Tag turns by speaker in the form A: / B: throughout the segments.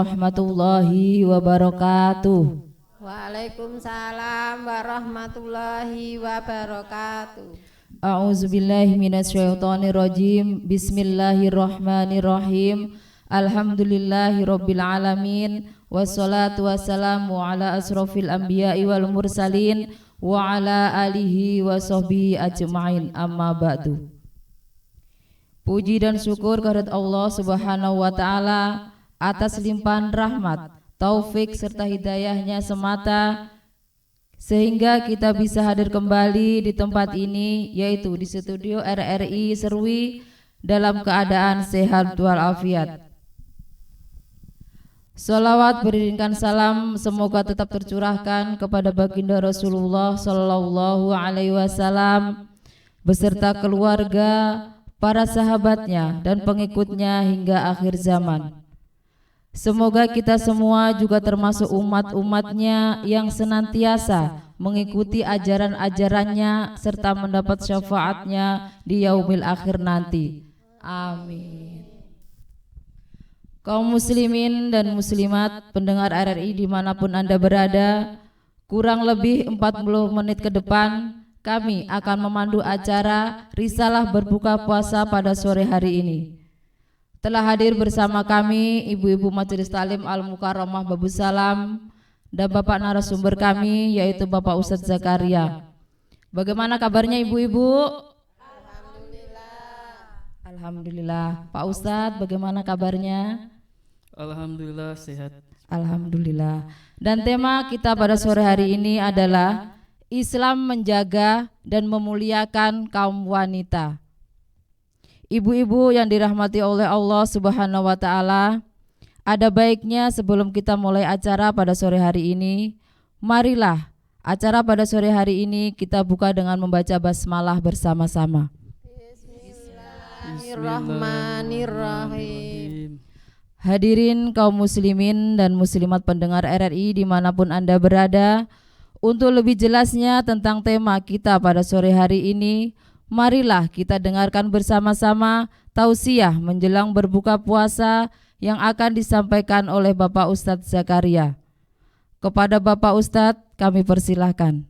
A: warahmatullahi wabarakatuh.
B: Waalaikumsalam warahmatullahi wabarakatuh.
A: A'udzubillahi minasyaitonirrajim. Bismillahirrahmanirrahim. Alhamdulillahirabbil alamin. Wassalatu wassalamu ala asrofil anbiya'i wal mursalin wa ala alihi wa sahbihi ajma'in. Amma ba'du. Puji dan syukur kehadirat Allah Subhanahu wa taala atas limpahan rahmat, taufik serta hidayahnya semata sehingga kita bisa hadir kembali di tempat ini, yaitu di studio RRI Serui dalam keadaan sehat walafiat. Salawat beriringkan salam semoga tetap tercurahkan kepada baginda Rasulullah Sallallahu Alaihi Wasallam beserta keluarga, para sahabatnya dan pengikutnya hingga akhir zaman. Semoga kita semua juga termasuk umat-umatnya yang senantiasa mengikuti ajaran-ajarannya serta mendapat syafaatnya di yaumil akhir nanti. Amin. Kaum muslimin dan muslimat pendengar RRI dimanapun Anda berada, kurang lebih 40 menit ke depan kami akan memandu acara Risalah Berbuka Puasa pada sore hari ini. Telah hadir bersama kami Ibu-Ibu Majelis Talim Al-Mukarramah Babus Salam dan Bapak narasumber kami yaitu Bapak Ustadz Zakaria. Bagaimana kabarnya Ibu-Ibu? Alhamdulillah. Alhamdulillah. Pak Ustadz bagaimana kabarnya?
C: Alhamdulillah sehat.
A: Alhamdulillah. Dan tema kita pada sore hari ini adalah Islam menjaga dan memuliakan kaum wanita. Ibu-ibu yang dirahmati oleh Allah Subhanahu wa taala, ada baiknya sebelum kita mulai acara pada sore hari ini, marilah acara pada sore hari ini kita buka dengan membaca basmalah bersama-sama.
B: Bismillahirrahmanirrahim.
A: Hadirin kaum muslimin dan muslimat pendengar RRI dimanapun Anda berada, untuk lebih jelasnya tentang tema kita pada sore hari ini, marilah kita dengarkan bersama-sama tausiah menjelang berbuka puasa yang akan disampaikan oleh Bapak Ustadz Zakaria. Kepada Bapak Ustadz kami persilahkan.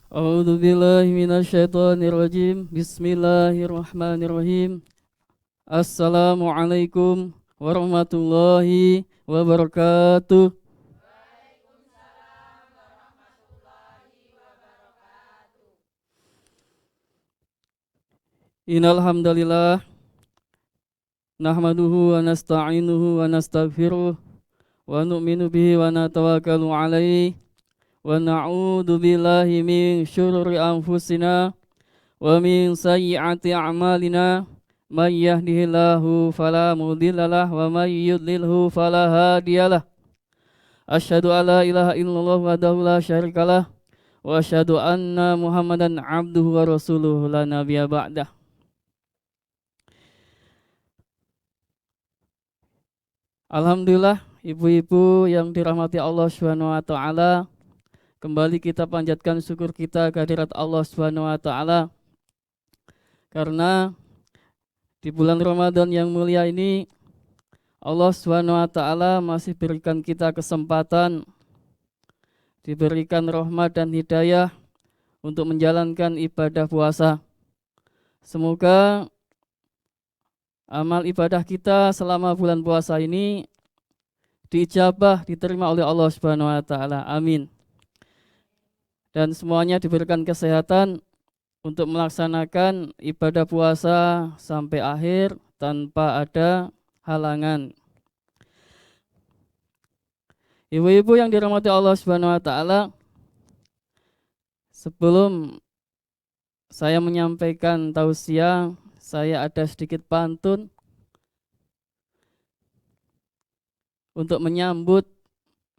C: A'udzu billahi minasyaitonir rajim. Bismillahirrahmanirrahim. Assalamualaikum warahmatullahi wabarakatuh. Innal hamdalillah nahmaduhu wa nasta'inuhu wa nastaghfiruh wa nu'minu bihi wa natawakkalu alaihi wa na'udzu billahi min syururi anfusina wa min sayyiati a'malina. Man yahdihillahu fala mudhillalah wa man yudlilhu fala hadiyalah. Asyhadu an la ilaha illallah wahdahu la syarikalah wa asyhadu anna Muhammadan abduhu wa rasuluhu la nabiyya ba'dah. Alhamdulillah ibu-ibu yang dirahmati Allah Subhanahu wa taala, kembali kita panjatkan syukur kita kehadirat Allah Subhanahu wa taala karena di bulan Ramadan yang mulia ini Allah Subhanahu wa taala masih berikan kita kesempatan, diberikan rahmat dan hidayah untuk menjalankan ibadah puasa. Semoga amal ibadah kita selama bulan puasa ini diijabah, diterima oleh Allah Subhanahu wa taala. Amin. Dan semuanya diberikan kesehatan untuk melaksanakan ibadah puasa sampai akhir tanpa ada halangan. Ibu-ibu yang dirahmati Allah Subhanahu wa taala, sebelum saya menyampaikan tausiah, saya ada sedikit pantun untuk menyambut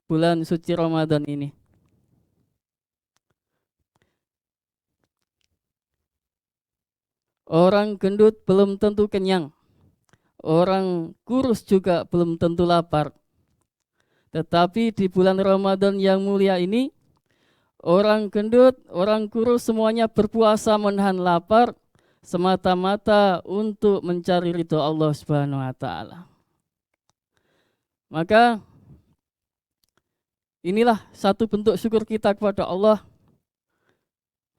C: bulan suci Ramadan ini. Orang gendut belum tentu kenyang, orang kurus juga belum tentu lapar. Tetapi di bulan Ramadan yang mulia ini, orang gendut, orang kurus semuanya berpuasa menahan lapar semata-mata untuk mencari ridho Allah Subhanahu wa taala. Maka inilah satu bentuk syukur kita kepada Allah.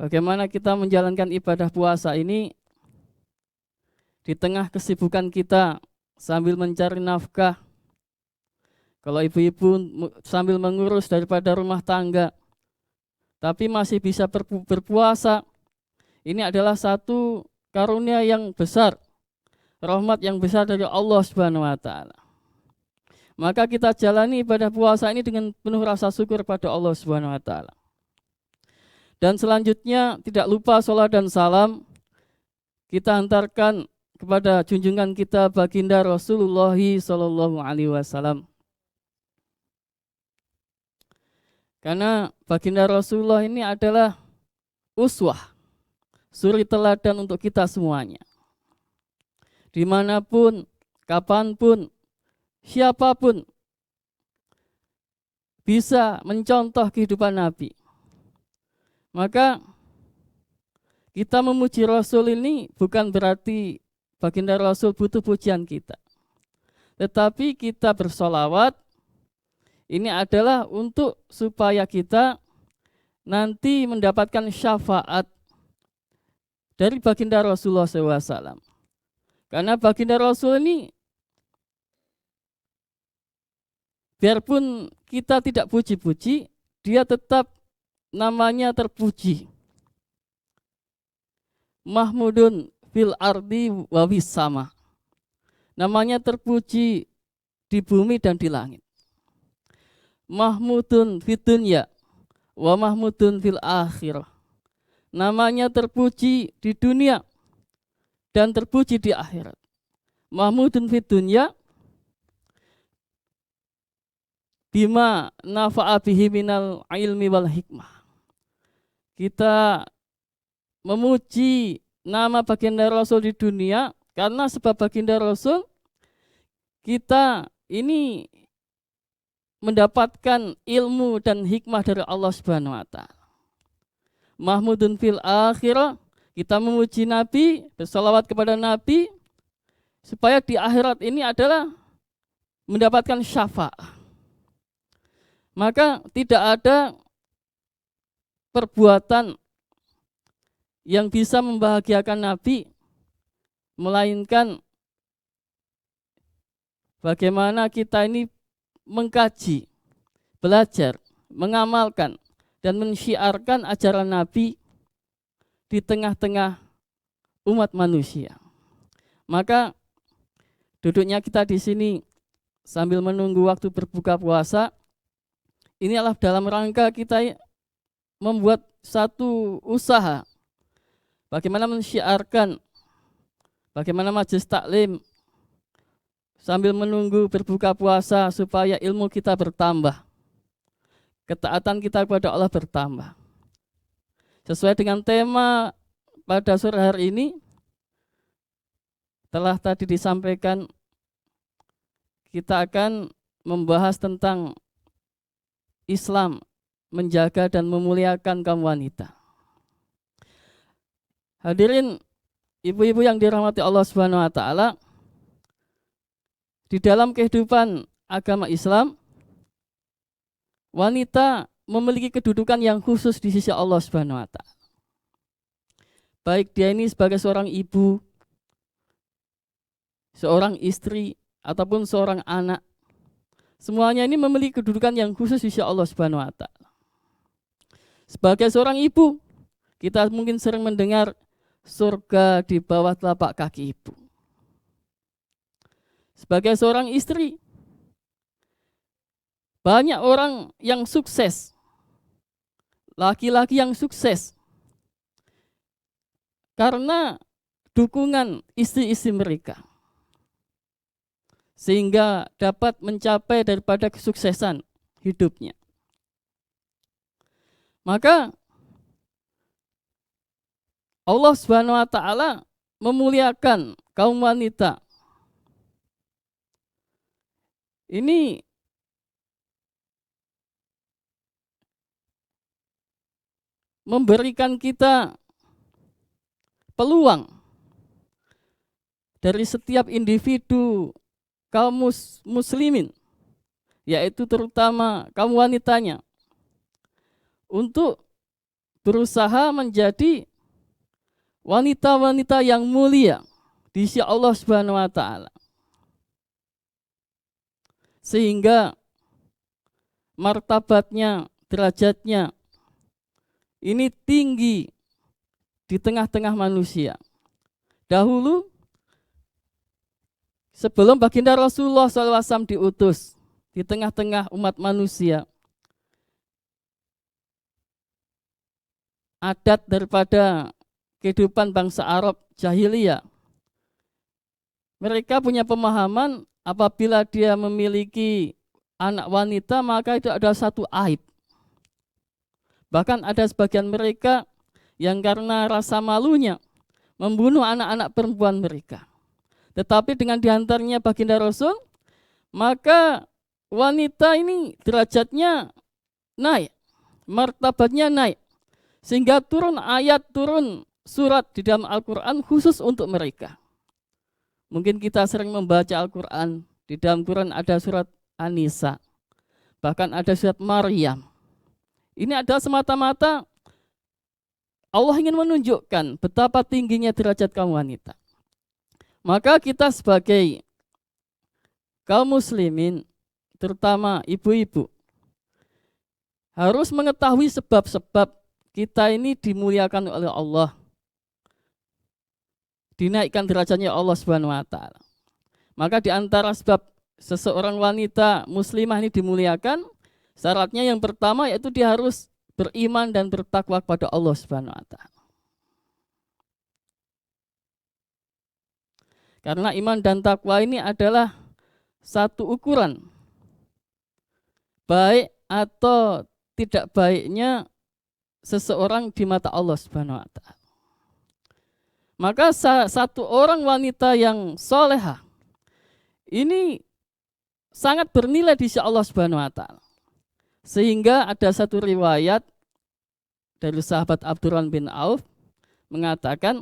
C: Bagaimana kita menjalankan ibadah puasa ini di tengah kesibukan kita sambil mencari nafkah. Kalau ibu-ibu sambil mengurus daripada rumah tangga, tapi masih bisa berpuasa, ini adalah satu karunia yang besar, rahmat yang besar dari Allah Subhanahu wa taala. Maka kita jalani ibadah puasa ini dengan penuh rasa syukur pada Allah Subhanahu wa taala. Dan selanjutnya tidak lupa sholat dan salam kita hantarkan kepada junjungan kita baginda Rasulullah sallallahu alaihi wasallam. Karena baginda Rasulullah ini adalah uswah, suri teladan untuk kita semuanya. Dimanapun, kapanpun, siapapun bisa mencontoh kehidupan Nabi. Maka kita memuji Rasul ini bukan berarti baginda Rasul butuh pujian kita. Tetapi kita bersolawat ini adalah untuk supaya kita nanti mendapatkan syafaat dari baginda Rasulullah SAW. Karena baginda Rasul ini biarpun kita tidak puji-puji, dia tetap namanya terpuji. Mahmudun fil ardi wa fis sama. Namanya terpuji di bumi dan di langit. Mahmudun fid dunya wa mahmudun fil akhirah. Namanya terpuji di dunia dan terpuji di akhirat. Mahmudun fid dunya bima nafa'a bihi minal ilmi wal hikmah. Kita memuji nama baginda Rasul di dunia karena sebab baginda Rasul kita ini mendapatkan ilmu dan hikmah dari Allah Subhanahu wa taala. Mahmudun fil akhirah, kita memuji Nabi, bersalawat kepada Nabi supaya di akhirat ini adalah mendapatkan syafaat. Maka tidak ada perbuatan yang bisa membahagiakan Nabi melainkan bagaimana kita ini mengkaji, belajar, mengamalkan dan mensyiarkan ajaran Nabi di tengah-tengah umat manusia. Maka duduknya kita di sini sambil menunggu waktu berbuka puasa, ini adalah dalam rangka kita membuat satu usaha bagaimana mensyiarkan, bagaimana majelis taklim sambil menunggu berbuka puasa supaya ilmu kita bertambah, ketaatan kita kepada Allah bertambah. Sesuai dengan tema pada sore hari ini telah tadi disampaikan, kita akan membahas tentang Islam menjaga dan memuliakan kaum wanita. Hadirin ibu-ibu yang dirahmati Allah Subhanahu wa taala, di dalam kehidupan agama Islam, wanita memiliki kedudukan yang khusus di sisi Allah Subhanahu wa taala. Baik dia ini sebagai seorang ibu, seorang istri, ataupun seorang anak, semuanya ini memiliki kedudukan yang khusus di sisi Allah Subhanahu wa taala. Sebagai seorang ibu, kita mungkin sering mendengar surga di bawah telapak kaki ibu. Sebagai seorang istri, banyak orang yang sukses, laki-laki yang sukses, karena dukungan istri-istri mereka, sehingga dapat mencapai daripada kesuksesan hidupnya. Maka Allah Subhanahu wa taala memuliakan kaum wanita. Ini memberikan kita peluang dari setiap individu kaum muslimin, yaitu terutama kaum wanitanya, untuk berusaha menjadi wanita-wanita yang mulia di sisi Allah Subhanahu wa taala. Sehingga martabatnya, derajatnya ini tinggi di tengah-tengah manusia. Dahulu sebelum baginda Rasulullah SAW diutus di tengah-tengah umat manusia, adat daripada kehidupan bangsa Arab jahiliyah, mereka punya pemahaman apabila dia memiliki anak wanita maka itu adalah satu aib. Bahkan ada sebagian mereka yang karena rasa malunya membunuh anak-anak perempuan mereka. Tetapi dengan diantaranya baginda Rasul, maka wanita ini derajatnya naik, martabatnya naik. Sehingga turun ayat, turun surat di dalam Al-Quran khusus untuk mereka. Mungkin kita sering membaca Al-Quran, di dalam Quran ada surat An-Nisa, bahkan ada surat Maryam. Ini adalah semata-mata Allah ingin menunjukkan betapa tingginya derajat kaum wanita. Maka kita sebagai kaum muslimin, terutama ibu-ibu, harus mengetahui sebab-sebab kita ini dimuliakan oleh Allah, dinaikkan derajatnya Allah Subhanahu wa taala. Maka di antara sebab seseorang wanita muslimah ini dimuliakan, syaratnya yang pertama yaitu dia harus beriman dan bertakwa kepada Allah Subhanahu wa taala. Karena iman dan takwa ini adalah satu ukuran baik atau tidak baiknya seseorang di mata Allah Subhanahu wa taala. Maka satu orang wanita yang solehah ini sangat bernilai di sisi Allah Subhanahu wa taala. Sehingga ada satu riwayat dari sahabat Abdurrahman bin Auf mengatakan,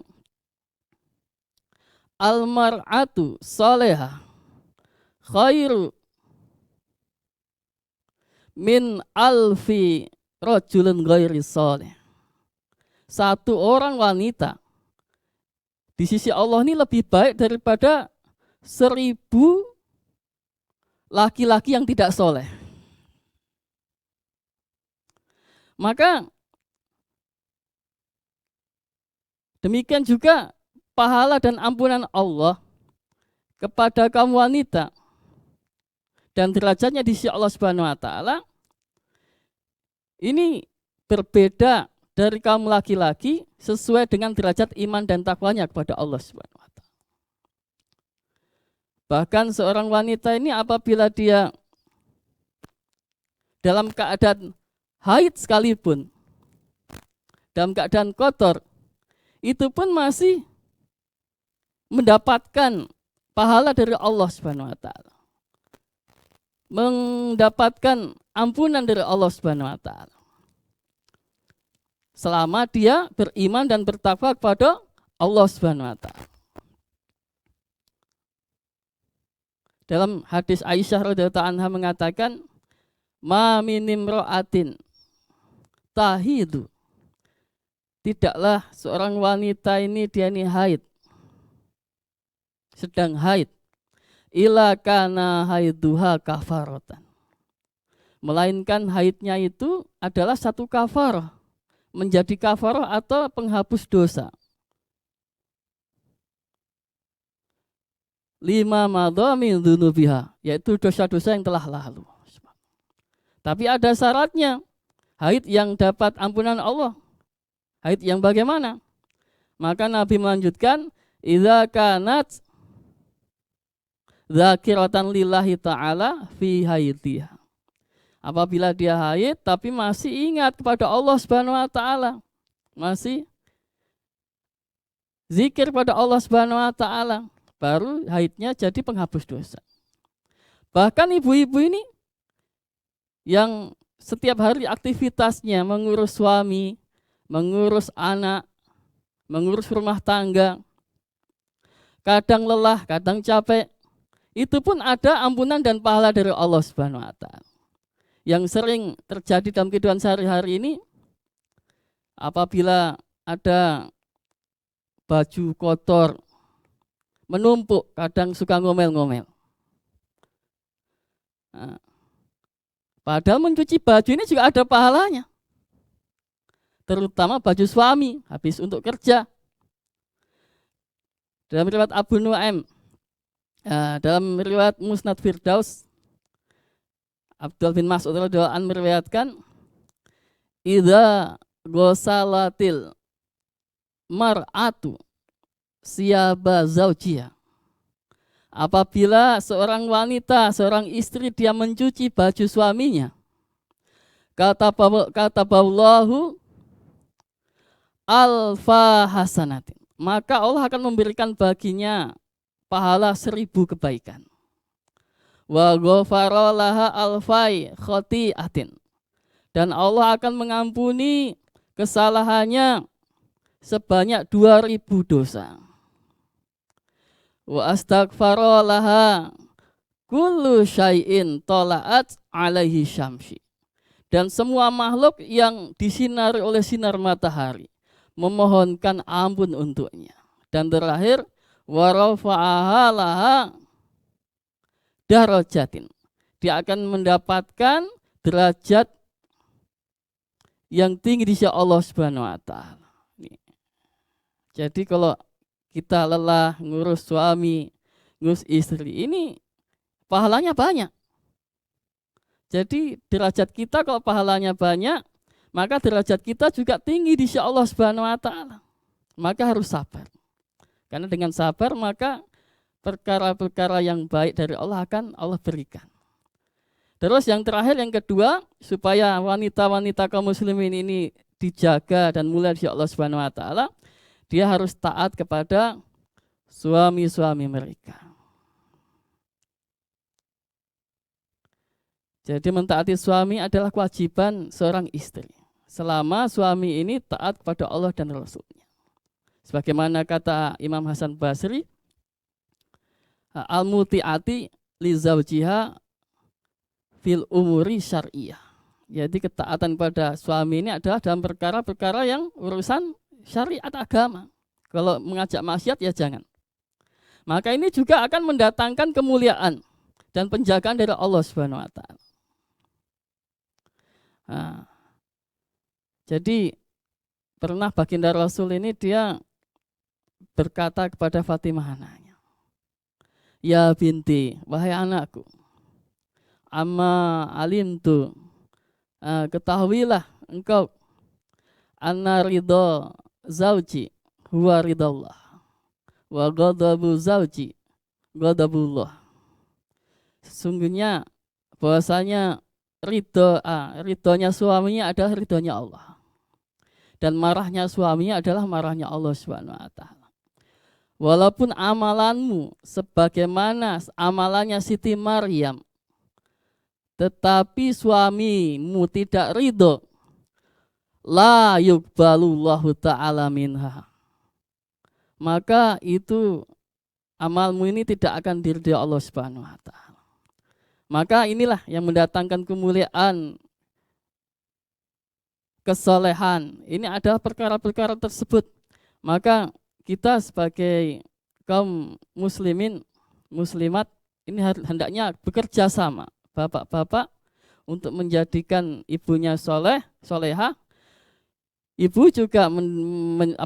C: al-mar'atu solehah khairu min alfi rajulun ghairi sholih. Satu orang wanita di sisi Allah ini lebih baik daripada 1000 laki-laki yang tidak soleh. Maka demikian juga pahala dan ampunan Allah kepada kaum wanita dan derajatnya di sisi Allah Subhanahu wa taala ini berbeda dari kaum laki-laki sesuai dengan derajat iman dan takwanya kepada Allah Subhanahu wa taala. Bahkan seorang wanita ini apabila dia dalam keadaan haid sekalipun, dalam keadaan kotor, itu pun masih mendapatkan pahala dari Allah Subhanahu wa taala. Mendapatkan ampunan dari Allah Subhanahu wa taala. Selama dia beriman dan bertakwa kepada Allah Subhanahu wa taala. Dalam hadis Aisyah radhiyallahu anha mengatakan, ma min imra'atin tahidu. Tidaklah seorang wanita ini dia ini haid, sedang haid, ila kana haiduha kafaratan. Melainkan haidnya itu adalah satu kafarah, menjadi kafarah atau penghapus dosa. 5 madha min dzunubiha, yaitu dosa-dosa yang telah lalu. Tapi ada syaratnya, haid yang dapat ampunan Allah. Haid yang bagaimana? Maka Nabi melanjutkan, idza kanat dzakiratan lillahi ta'ala fi haidiha. Apabila dia haid tapi masih ingat kepada Allah Subhanahu wa taala, masih zikir pada Allah Subhanahu wa taala, baru haidnya jadi penghapus dosa. Bahkan ibu-ibu ini yang setiap hari aktivitasnya mengurus suami, mengurus anak, mengurus rumah tangga, kadang lelah, kadang capek, itu pun ada ampunan dan pahala dari Allah Subhanahu wa taala. Yang sering terjadi dalam kehidupan sehari-hari ini, apabila ada baju kotor menumpuk, kadang suka ngomel-ngomel. Nah, padahal mencuci baju ini juga ada pahalanya. Terutama baju suami habis untuk kerja. Dalam riwayat Abu Nuaim, dalam riwayat Musnad Firdaus, Abdul bin Mas'ud radhiyallahu anhu meriwayatkan, idza ghasalatil mar'atu siyaba zaujiha. Apabila seorang wanita, seorang istri dia mencuci baju suaminya, kata Allahu alfa hasanatin, maka Allah akan memberikan baginya pahala 1000 kebaikan. Wa ghafara laha alfai khati'atin, dan Allah akan mengampuni kesalahannya sebanyak 2000 dosa. Wa astaghfara laha kullu syai'in tala'at alaihi syamsi, dan semua makhluk yang disinari oleh sinar matahari memohonkan ampun untuknya. Dan terakhir, wa rafa'aha laha darajatin, dia akan mendapatkan derajat yang tinggi di sisi Allah Subhanahu wa taala. Jadi kalau kita lelah ngurus suami, ngurus istri, ini pahalanya banyak. Jadi derajat kita kalau pahalanya banyak, maka derajat kita juga tinggi di sisi Allah Subhanahu wa taala. Maka harus sabar. Karena dengan sabar maka perkara-perkara yang baik dari Allah akan Allah berikan. Terus yang terakhir, yang kedua, supaya wanita-wanita kaum muslimin ini dijaga dan mulia di sisi Allah Subhanahu wa taala, dia harus taat kepada suami-suami mereka. Jadi mentaati suami adalah kewajiban seorang istri, selama suami ini taat kepada Allah dan Rasul-Nya. Sebagaimana kata Imam Hasan Basri, al-muti'ati li zawjiha fil umuri syar'iyah. Jadi ketaatan pada suami ini adalah dalam perkara-perkara yang urusan syariat agama. Kalau mengajak maksiat ya jangan. Maka ini juga akan mendatangkan kemuliaan dan penjagaan dari Allah Subhanahu wa taala. Jadi pernah baginda Rasul ini dia berkata kepada Fatimah anaknya, ya binti, wahai anakku, amma alimtu, ketahuilah engkau, anna ridho zauji huwa ridallah, wa ghadabu zauji ghadabullah. Sesungguhnya bahwasanya ridhonya suaminya adalah ridhonya Allah, dan marahnya suaminya adalah marahnya Allah Subhanahu wa taala. Walaupun amalanmu sebagaimana amalannya Siti Maryam, tetapi suamimu tidak ridho, la yuqbalullahu ta'ala minha, maka itu amalmu ini tidak akan diridhoi Allah Subhanahu wa taala. Maka inilah yang mendatangkan kemuliaan, kesolehan. Ini adalah perkara-perkara tersebut. Maka kita sebagai kaum muslimin, muslimat, ini hendaknya bekerja sama, bapak-bapak, untuk menjadikan ibunya soleha. Ibu juga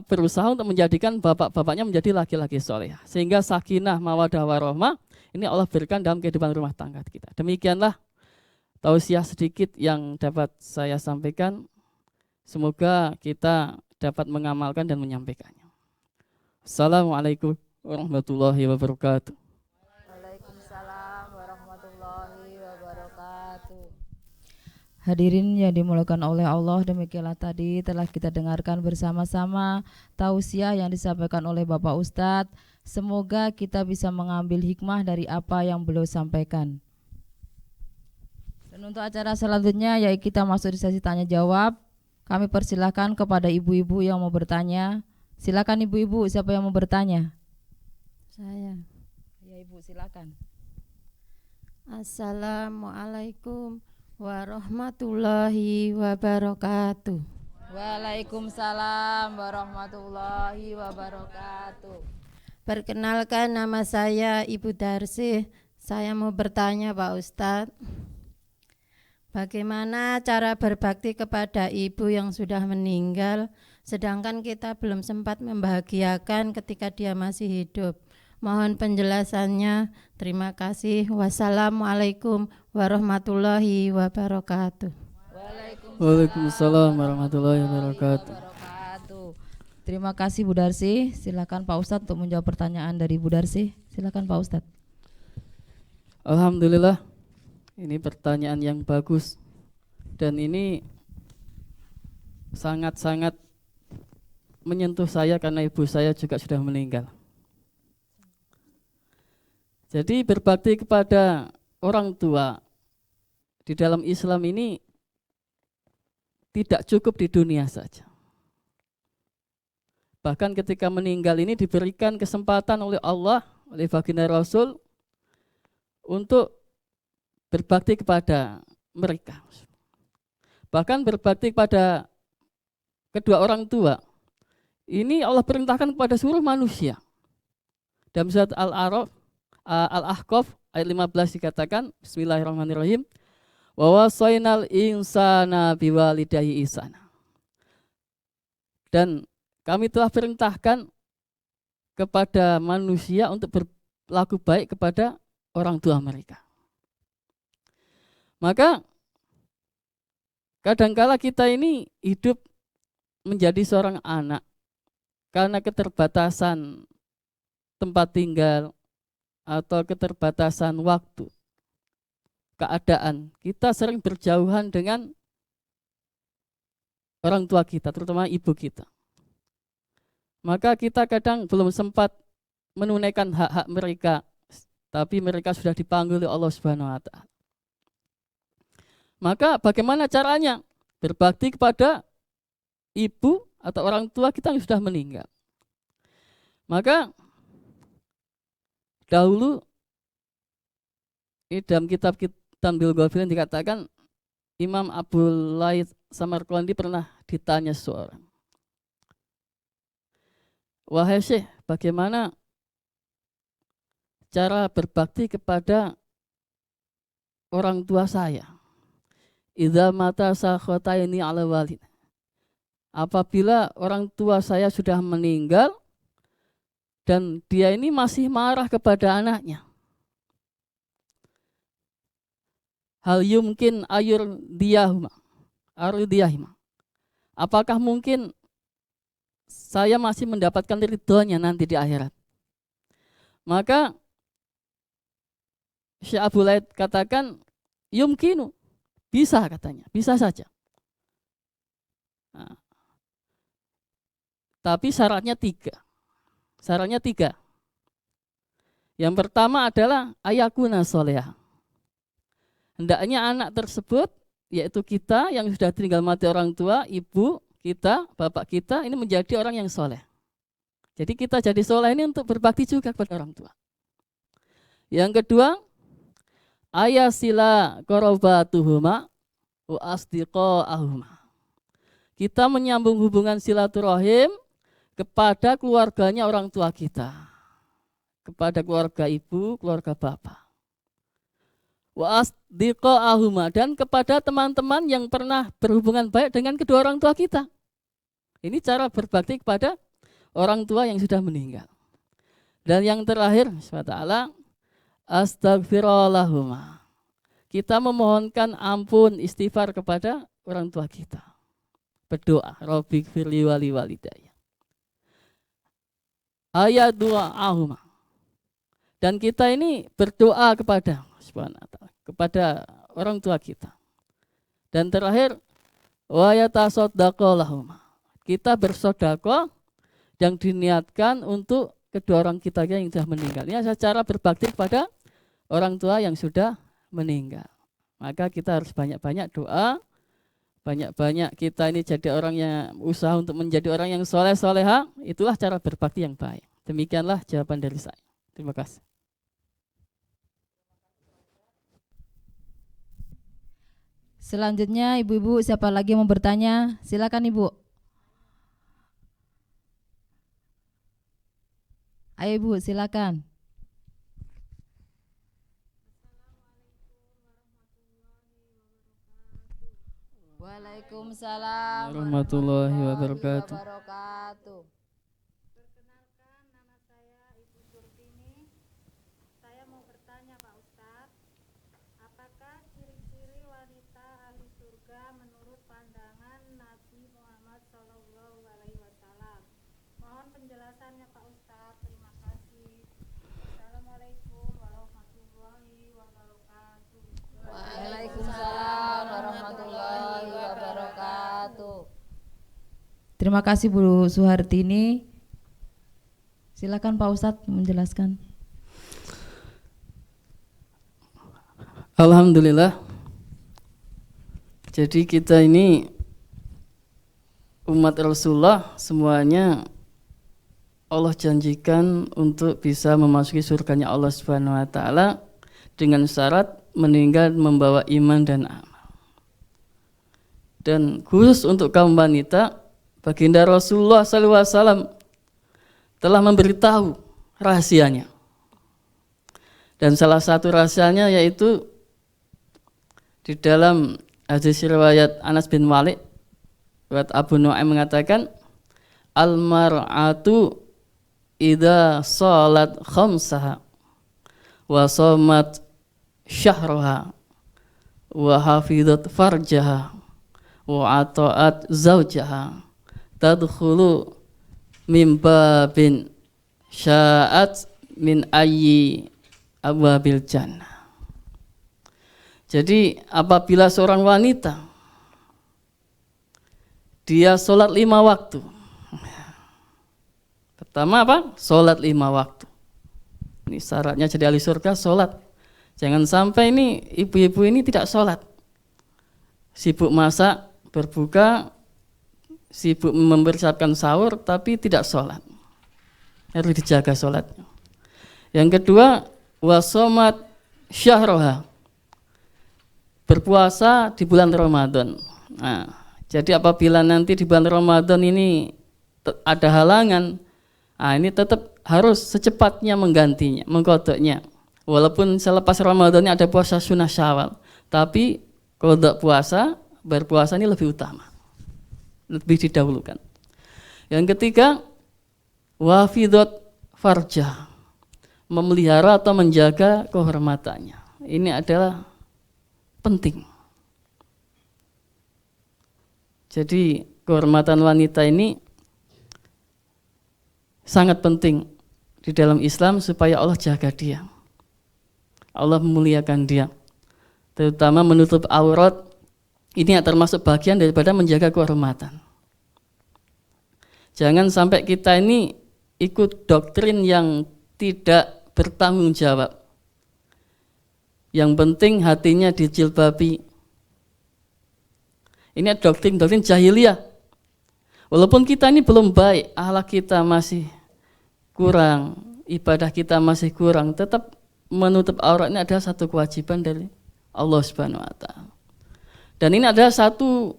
C: berusaha untuk menjadikan bapak-bapaknya menjadi laki-laki soleha. Sehingga sakinah, mawadah, warahmah ini Allah berikan dalam kehidupan rumah tangga kita. Demikianlah tausiah sedikit yang dapat saya sampaikan. Semoga kita dapat mengamalkan dan menyampaikannya. Assalamualaikum warahmatullahi wabarakatuh.
B: Waalaikumsalam warahmatullahi wabarakatuh.
A: Hadirin yang dimuliakan oleh Allah, demikianlah tadi telah kita dengarkan bersama-sama tausiah yang disampaikan oleh Bapak Ustadz. Semoga kita bisa mengambil hikmah dari apa yang beliau sampaikan. Dan untuk acara selanjutnya yaitu kita masuk di sesi tanya jawab. Kami persilahkan kepada ibu-ibu yang mau bertanya. Silakan ibu-ibu, siapa yang mau bertanya?
D: Saya.
A: Ya ibu, silakan.
D: Assalamualaikum warahmatullahi wabarakatuh.
A: Waalaikumsalam warahmatullahi wabarakatuh.
D: Perkenalkan, nama saya Ibu Darsih. Saya mau bertanya Pak Ustadz, bagaimana cara berbakti kepada ibu yang sudah meninggal, sedangkan kita belum sempat membahagiakan ketika dia masih hidup? Mohon penjelasannya. Terima kasih. Wassalamualaikum warahmatullahi wabarakatuh.
C: Waalaikumsalam warahmatullahi wabarakatuh.
A: Terima kasih Bu Darsi. Silakan Pak Ustadz untuk menjawab pertanyaan dari Bu Darsi. Silakan Pak Ustadz.
C: Alhamdulillah, ini pertanyaan yang bagus dan ini sangat-sangat menyentuh saya karena ibu saya juga sudah meninggal. Jadi berbakti kepada orang tua di dalam Islam ini tidak cukup di dunia saja. Bahkan ketika meninggal ini diberikan kesempatan oleh Allah, oleh baginda Rasul untuk berbakti kepada mereka. Bahkan berbakti kepada kedua orang tua. Ini Allah perintahkan kepada seluruh manusia. Dalam surat Al-Ahqaf ayat 15 dikatakan, Bismillahirrahmanirrahim, wa wasainal insana biwalidayhi ihsana. Dan kami telah perintahkan kepada manusia untuk berlaku baik kepada orang tua mereka. Maka kadangkala kita ini hidup menjadi seorang anak karena keterbatasan tempat tinggal atau keterbatasan waktu, keadaan. Kita sering berjauhan dengan orang tua kita, terutama ibu kita. Maka kita kadang belum sempat menunaikan hak-hak mereka, tapi mereka sudah dipanggil oleh Allah Subhanahu wa taala. Maka bagaimana caranya berbakti kepada ibu atau orang tua kita yang sudah meninggal? Maka dahulu dalam kitab Tambil Ghafilin dikatakan Imam Abul Laith Samarqandi pernah ditanya seorang, wahai Syekh, bagaimana cara berbakti kepada orang tua saya? Idza mata sakhataini ala walid. Apabila orang tua saya sudah meninggal dan dia ini masih marah kepada anaknya. Hal yumkin ayur diyahuma. Apakah mungkin saya masih mendapatkan ridhonya nanti di akhirat? Maka Syekh Abu Laid katakan, yumkinu, bisa katanya, bisa saja. Nah, tapi syaratnya tiga. Yang pertama adalah ayakuna solehah. Hendaknya anak tersebut, yaitu kita yang sudah tinggal mati orang tua, ibu kita, bapak kita, ini menjadi orang yang soleh. Jadi kita jadi soleh ini untuk berbakti juga kepada orang tua. Yang kedua, ayasila qarabatuhuma wa asdiqahuma. Kita menyambung hubungan silaturahim kepada keluarganya orang tua kita, kepada keluarga ibu, keluarga bapak. Wa asdiqahuma, dan kepada teman-teman yang pernah berhubungan baik dengan kedua orang tua kita. Ini cara berbakti kepada orang tua yang sudah meninggal. Dan yang terakhir, subhanallah, astagfirullahumma. Kita memohonkan ampun, istighfar kepada orang tua kita. Berdoa, Rabbighfirli wali walidayya. Ayat du'a'ahuma. Dan kita ini berdoa kepada subhanallah, kepada orang tua kita. Dan terakhir, wa yatasaddaqu lahum. Kita bersedekah yang diniatkan untuk kedua orang kita yang sudah meninggal. Ini secara berbakti kepada orang tua yang sudah meninggal. Maka kita harus banyak-banyak doa, Banyak-banyak kita ini jadi orang yang usaha untuk menjadi orang yang soleh soleha, itulah cara berbakti yang baik. Demikianlah jawaban dari saya. Terima kasih.
A: Selanjutnya ibu-ibu siapa lagi yang mau bertanya? Silakan ibu. Ayo ibu silakan. Waalaikumsalam
C: Warahmatullahi wabarakatuh.
A: wabarakatuh.
D: Perkenalkan, nama saya Ibu Surtini. Saya mau bertanya Pak Ustadz, apakah ciri-ciri wanita ahli surga menurut pandangan Nabi Muhammad SAW? Mohon penjelasannya Pak Ustadz. Terima kasih. Assalamualaikum warahmatullahi wabarakatuh.
A: Waalaikumsalam warahmatullahi wabarakatuh. Terima kasih Bu Suhartini. Silakan Pak Ustadz menjelaskan.
C: Alhamdulillah. Jadi kita ini umat Rasulullah semuanya Allah janjikan untuk bisa memasuki surganya Allah Subhanahu wa taala dengan syarat meninggal membawa iman dan amal. Dan khusus untuk kaum wanita, baginda Rasulullah SAW telah memberitahu rahasianya. Dan salah satu rahasianya yaitu di dalam hadis riwayat Anas bin Malik, riwayat Abu Nu'aim mengatakan, al-mar'atu idza shalat khamsaha wa shamat syahraha wa hafizat farjaha wa ata'at zawjaha tadkhulu min babin sya'at min ayyi abwabil jannah. Jadi apabila seorang wanita dia sholat 5 waktu. Pertama apa? Sholat 5 waktu. Ini syaratnya jadi ahli surga, sholat. Jangan sampai ini ibu-ibu ini tidak sholat. Sibuk masak, berbuka, sibuk mempersiapkan sahur, tapi tidak sholat. Harus dijaga sholatnya. Yang kedua, wasomat syahroha, berpuasa di bulan Ramadan. Nah, jadi apabila nanti di bulan Ramadan ini ada halangan, nah ini tetap harus secepatnya menggantinya, mengkodoknya. Walaupun selepas Ramadan ini ada puasa sunnah Syawal, tapi kodok puasa, berpuasa ini lebih utama, lebih didahulukan. Yang ketiga, wafidot farjah, memelihara atau menjaga kehormatannya. Ini adalah penting. Jadi kehormatan wanita ini sangat penting di dalam Islam supaya Allah jaga dia. Allah memuliakan dia. Terutama menutup aurat, ini termasuk bagian daripada menjaga kehormatan. Jangan sampai kita ini ikut doktrin yang tidak bertanggung jawab. Yang penting hatinya dijilbabi. Ini doktrin jahiliyah. Walaupun kita ini belum baik, akhlak kita masih kurang, ibadah kita masih kurang, tetap menutup aurat ini adalah satu kewajiban dari Allah Subhanahu wa taala. Dan ini adalah satu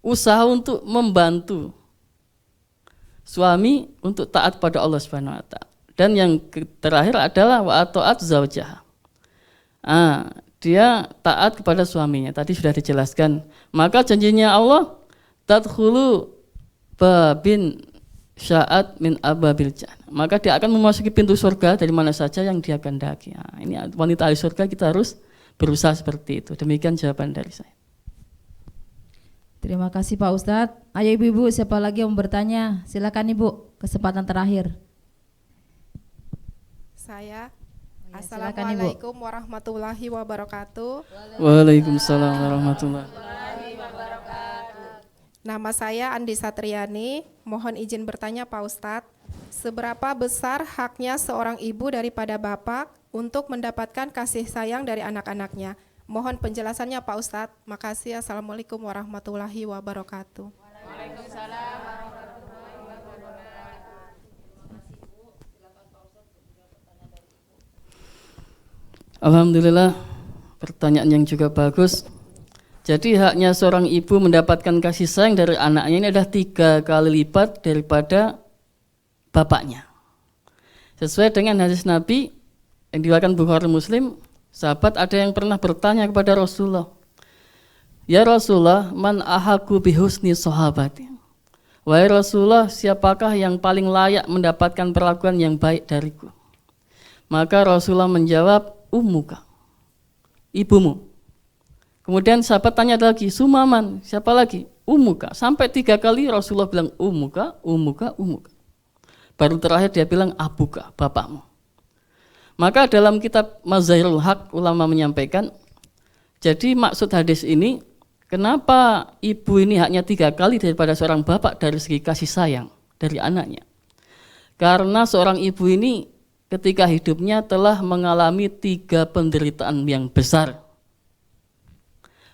C: usaha untuk membantu suami untuk taat pada Allah Subhanahu wa taala. Dan yang terakhir adalah wa ata'at zaujah. Dia taat kepada suaminya. Tadi sudah dijelaskan. Maka janjinya Allah, tadkhulu babin sya'at min ababil jannah. Maka dia akan memasuki pintu surga dari mana saja yang dia kehendaki. Ini wanita ahli surga, kita harus berusaha seperti itu. Demikian jawaban dari saya.
A: Terima kasih Pak Ustadz. Ayo ibu-ibu siapa lagi yang mau bertanya? Silakan Ibu, kesempatan terakhir.
E: Saya.
A: Ya, silakan, Ibu.
E: Assalamualaikum warahmatullahi wabarakatuh.
C: Waalaikumsalam warahmatullahi
E: wabarakatuh. Nama saya Andi Satriani. Mohon izin bertanya Pak Ustadz, seberapa besar haknya seorang ibu daripada bapak untuk mendapatkan kasih sayang dari anak-anaknya? Mohon penjelasannya Pak Ustadz. Makasih. Assalamualaikum warahmatullahi wabarakatuh.
C: Alhamdulillah, pertanyaan yang juga bagus. Jadi haknya seorang ibu mendapatkan kasih sayang dari anaknya ini adalah 3 kali lipat daripada bapaknya. Sesuai dengan hadis Nabi yang diriwayatkan Bukhari Muslim, sahabat ada yang pernah bertanya kepada Rasulullah, "Ya Rasulullah, man ahaku bihusni sahabati?" Wahai Rasulullah, siapakah yang paling layak mendapatkan perlakuan yang baik dariku? Maka Rasulullah menjawab, ummuka, ibumu. Kemudian sahabat tanya lagi, sumaman, siapa lagi? Ummuka. Sampai 3 kali Rasulullah bilang ummuka, ummuka, ummuka. Baru terakhir dia bilang abuka, bapakmu. Maka dalam kitab Mazahirul Haq ulama menyampaikan, jadi maksud hadis ini, kenapa ibu ini haknya 3 kali daripada seorang bapak dari segi kasih sayang dari anaknya? Karena seorang ibu ini ketika hidupnya telah mengalami 3 penderitaan yang besar.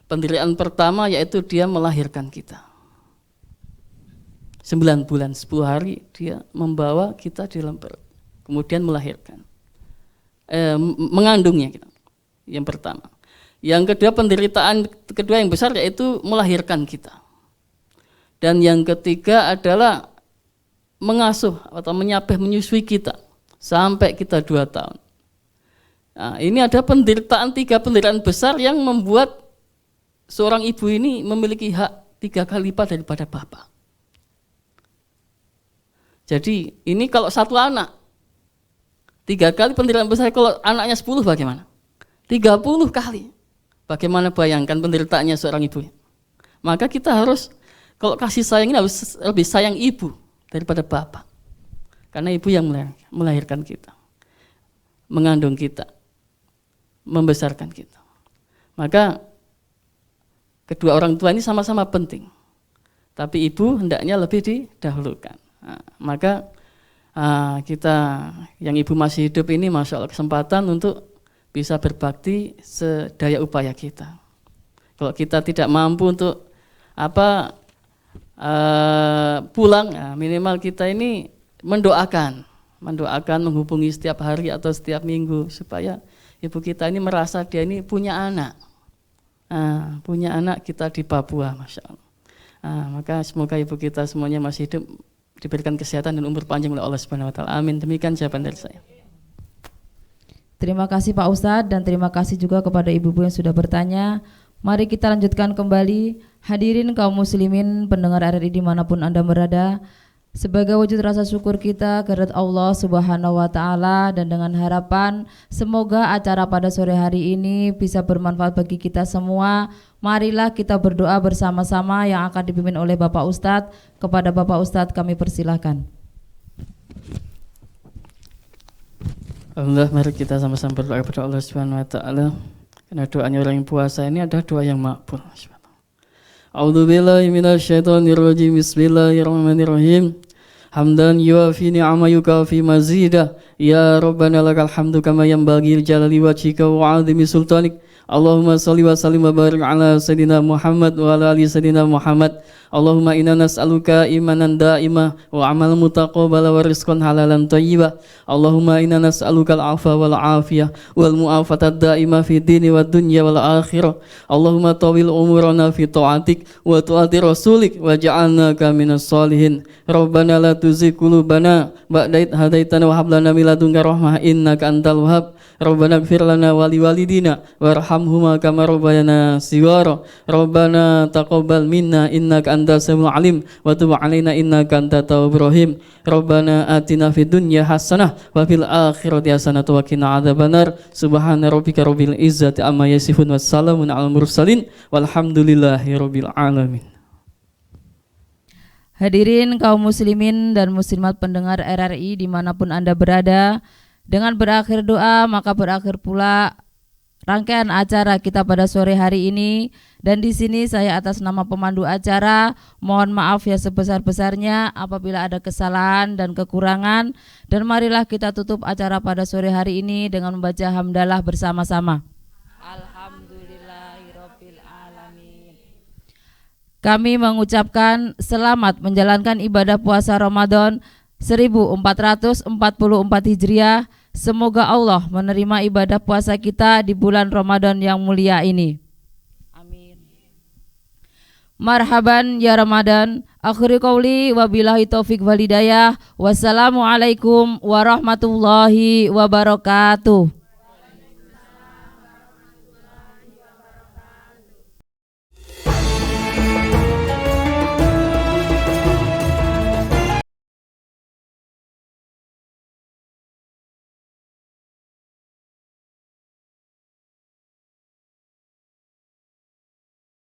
C: Penderitaan pertama yaitu dia melahirkan kita. 9 bulan 10 hari dia membawa kita di dalam perut. Kemudian melahirkan. Mengandungnya kita. Yang pertama. Yang kedua, penderitaan kedua yang besar yaitu melahirkan kita. Dan yang ketiga adalah mengasuh atau menyapih menyusui kita sampai kita 2 tahun. Nah, ini ada penderitaan 3 penderitaan besar yang membuat seorang ibu ini memiliki hak 3 kali lipat daripada bapak. Jadi ini kalau 1 anak 3 kali penderitaan besar, kalau anaknya 10 bagaimana? 30 kali. Bagaimana bayangkan penderitaannya seorang ibu? Maka kita harus, kalau kasih sayang ini harus lebih sayang ibu daripada bapak. Karena ibu yang melahirkan kita, mengandung kita, membesarkan kita. Maka kedua orang tua ini sama-sama penting. Tapi ibu hendaknya lebih didahulukan. Nah, maka kita yang ibu masih hidup ini Masya Allah kesempatan untuk bisa berbakti sedaya upaya kita. Kalau kita tidak mampu untuk pulang, ya minimal kita ini mendoakan, menghubungi setiap hari atau setiap minggu supaya ibu kita ini merasa dia ini punya anak, punya anak kita di Papua, Masya Allah. Maka semoga ibu kita semuanya masih hidup, diberikan kesehatan dan umur panjang oleh Allah Subhanahu Wa Taala. Amin. Demikian jawaban dari saya.
A: Terima kasih Pak Ustadz dan terima kasih juga kepada ibu-ibu yang sudah bertanya. Mari kita lanjutkan kembali. Hadirin kaum muslimin pendengar RRI dimanapun Anda berada, sebagai wujud rasa syukur kita kehadirat Allah Subhanahu wa Ta'ala dan dengan harapan semoga acara pada sore hari ini bisa bermanfaat bagi kita semua, marilah kita berdoa bersama-sama yang akan dipimpin oleh Bapak Ustadz. Kepada Bapak Ustadz kami persilahkan.
C: Alhamdulillah, mari kita sama-sama berdoa kepada Allah Subhanahu wa Ta'ala. Karena doanya orang yang puasa ini adalah doa yang makbul. A'udzubillahi minasyaitonirrajim. Bismillahirrahmanirrahim. Hamdan yuafi ni'ama yukafi mazidah. Ya Rabbana lakal hamdu kama yanbaghi li jalali wajhika wa 'azimi sultanik. Allahumma salli wa sallim wa barik ala sayyidina Muhammad wa ala ali sayyidina Muhammad. Allahumma inna nas'aluka imanan da'imah wa amal mutaqabbala wa rizqan halalan thayyibah. Allahumma inna nas'aluka al-'afwa wal 'afiyah wal mu'afatad da'imah fi dini wad dunya wal akhirah. Allahumma tawil umurana fi ta'atik wa ta'ati rasulik waj'alna minas sholihin. Rabbana la tuzigh qulubana ba'da idh hadaitana wa hab lana min ladunka rahmah innaka antal wahhab. Rabbana ighfir lana wa liwalidina warhamhuma kama rabbayana shighara. Rabbana taqabbal minna innaka antas samiul alim wa tub 'alaina innaka antat tawwabur rahim. Rabbana atina fid dunya hasanah wa fil akhirati hasanah wa qina adzabannar. Subhana rabbika rabbil izzati amma yasifun wassalamun 'alal mursalin walhamdulillahi rabbil alamin.
A: Hadirin kaum muslimin dan muslimat pendengar RRI dimanapun Anda berada, dengan berakhir doa maka berakhir pula rangkaian acara kita pada sore hari ini. Dan di sini saya atas nama pemandu acara mohon maaf ya sebesar-besarnya apabila ada kesalahan dan kekurangan. Dan marilah kita tutup acara pada sore hari ini dengan membaca hamdalah bersama-sama. Alhamdulillah. Kami mengucapkan selamat menjalankan ibadah puasa Ramadan 1444 Hijriah. Semoga Allah menerima ibadah puasa kita di bulan Ramadan yang mulia ini. Amin. Marhaban ya Ramadan. Akhiri qauli wabillahi taufik walhidayah. Wassalamualaikum warahmatullahi wabarakatuh.